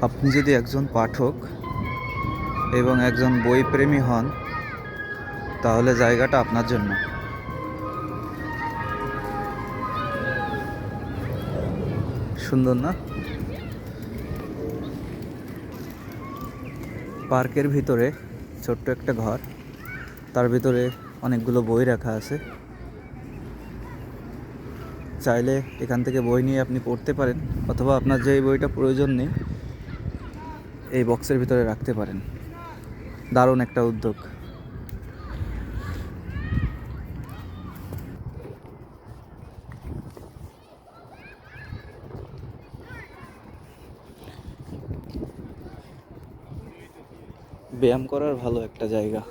আপনি যদি একজন পাঠক এবং একজন বইপ্রেমী হন, তাহলে জায়গাটা আপনার জন্য। সুন্দর না? পার্কের ভিতরে ছোট্ট একটা ঘর, তার ভিতরে অনেকগুলো বই রাখা আছে। চাইলে এখান থেকে বই নিয়ে আপনি পড়তে পারেন, অথবা আপনার যে বইটা প্রয়োজন নেই এই বক্সের ভিতরে রাখতে পারেন। দারুণ একটা উদ্যোগ। ব্যায়াম করার ভালো একটা জায়গা।